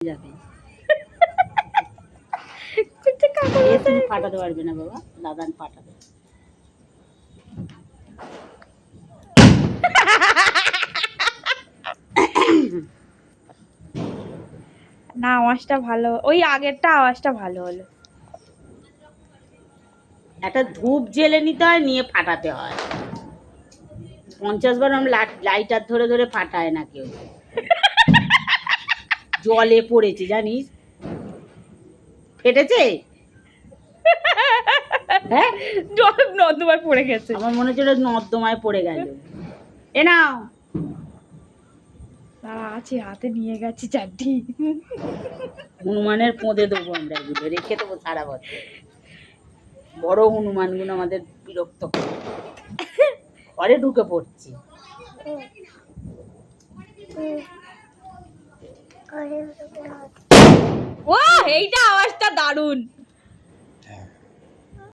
যাবে তুমি ফাটাতে পারবে না বাবা, দাদান ফাটাবে। না আওয়াজটা ভালো, ওই আগেরটা আওয়াজটা ভালো হলো। একটা ধূপ জেলে নিতে হয়, নিয়ে ফাটাতে হয়। 50 বার আমি লাইটার ধরে ধরে ফাটায় না কেউ। জলে পড়েছে জানিস, ফেটেছে। হ্যাঁ জল নর্দমায় পড়ে গেছে, আমার মনে হচ্ছে নর্দমায় পড়ে গেল। এ নাও, আছে হাতে নিয়ে গেছি চারটি। হনুমানের পোঁদে দেবো আমরা, এগুলো রেখে দেবো সারা বছর। বড় হনুমানগুলো আমাদের বিরক্ত করে, ঘরে ঢুকে পড়ছি। ও এইটা আওয়াজটা দারুণ।